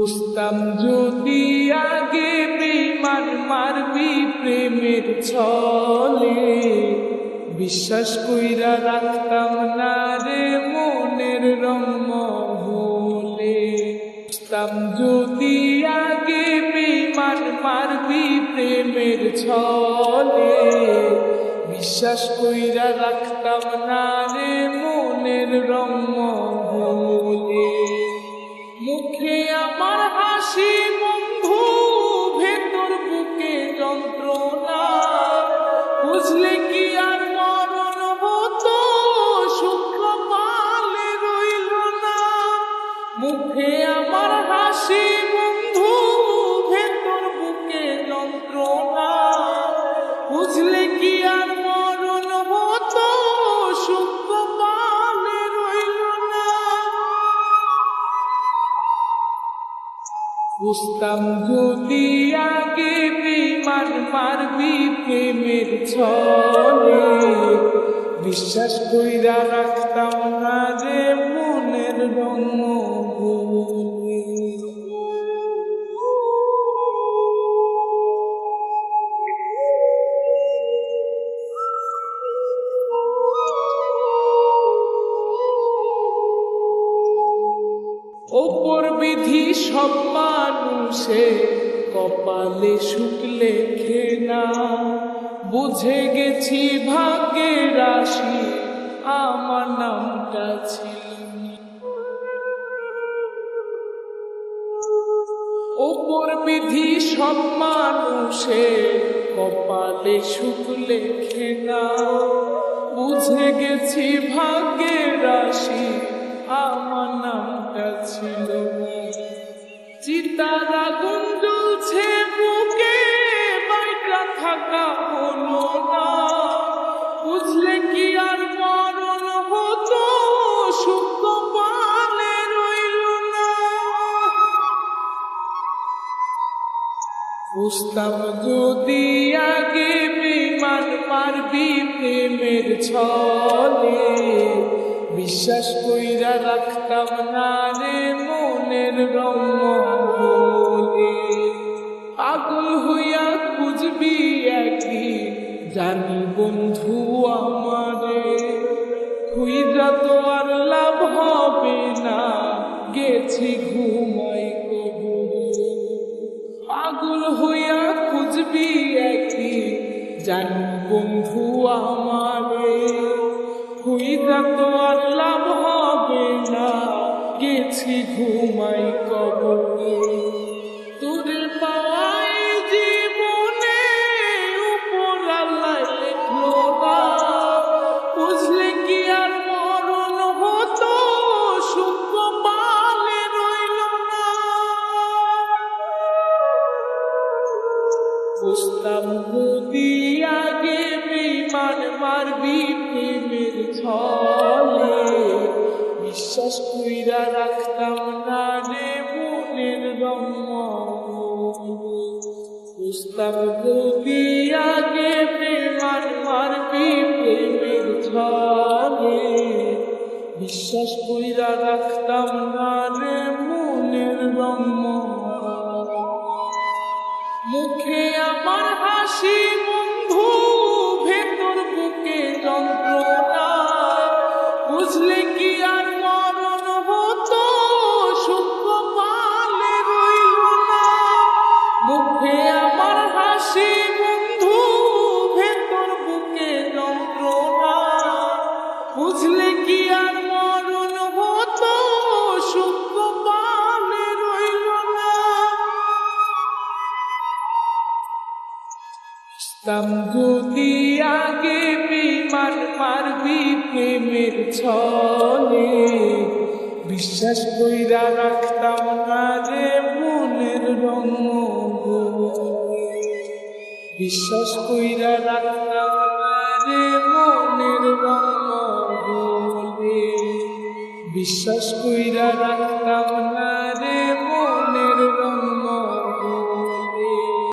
বুঝতাম যদি আগে বেঈমান মারবি প্রেমের ছলে, বিশ্বাস কইরা রাখতাম না রে মনের রং মহলে। বুঝতাম যদি আগে বেঈমান মারবি প্রেমের ছলে, বিশ্বাস কইরা রাখতাম না রে মনের রং মহলে। মুখে আমার হাসি বন্ধু, ভেতর বুকে যন্ত্রণা, বুঝলে কি আর মরণ হতো, শুক্র পালে রইল না। মুখে আমার হাসি বন্ধু, ভেতর বুকে যন্ত্রণা, বুঝলে কি আর মরণ হতো, শুক্র পালে রইল না। বুঝতাম যদি আগে বেঈমান মারবি প্রেমের ছলে, বিশ্বাস কইরা রাখতাম না যে মনের রং মহলে। ওপর বিধি সব মানুষে কপালে সুখ লেখে না, বুঝে গেছি ভাগ্যের রাশি আমার নামটা ছিল না। ওপর বিধি সব মানুষে কপালে সুখ লেখে না, বুঝে গেছি ভাগ্যের রাশি আমার নামটা ছিল না। চিতার আগুন জ্বলছে বুকে, বাইটা থাকা হলো না, বুঝলে কি আর মরণ হতো, শুক্র পালে রইল না। বুঝতাম যদি আগে বেঈমান মারবি প্রেমের ছলে, বিশ্বাস কইরা রাখতাম না রে মনের রং মহলে। পাগল হইয়া খুঁজবি একদিন জানি বন্ধু আমারে, খুঁজা তো আর লাভ হবে না, গেছি ঘুমাই কবরে। পাগল হইয়া খুঁজবি একদিন জানি বন্ধু আমারে, খুঁজা তো আর লাভ হবে না, গেছি ঘুমাই কবরে। তোরে পাওয়াই জীবনে উপর আল্লাহ লেখলো না, বুঝলে কি আর মরণ হতো, শুক্র পালে রইল না। বুঝতাম যদি আগে বেঈমান মারবি প্রেমের ছলে, বিশ্বাস কইরা রাখতাম না রে মনের রং মহলে। বুঝতাম যদি আগে বেঈমান মারবি প্রেমের ছলে, বিশ্বাস কইরা রাখতাম না রে মনের রং মহলে। মুখে আমার হাসি বন্ধু, ভেতর বুকে যন্ত্রণা, বুঝলে কি আর মরণ হতো, শুক্র পালে রইল না। মুখে আমার হাসি বন্ধু, ভেতর বুকে যন্ত্রণা, বুঝলে কি আর মরণ হতো, শুক্র পালে রইল না। বুঝতাম যদি আগে বেঈমান মারবি প্রেমের ছলে, বিশ্বাস কইরা রাখতাম না রে মনের রং মহলে। বিশ্বাস কইরা রাখতাম না রে মনের রং মহলে। বিশ্বাস কইরা রাখতাম না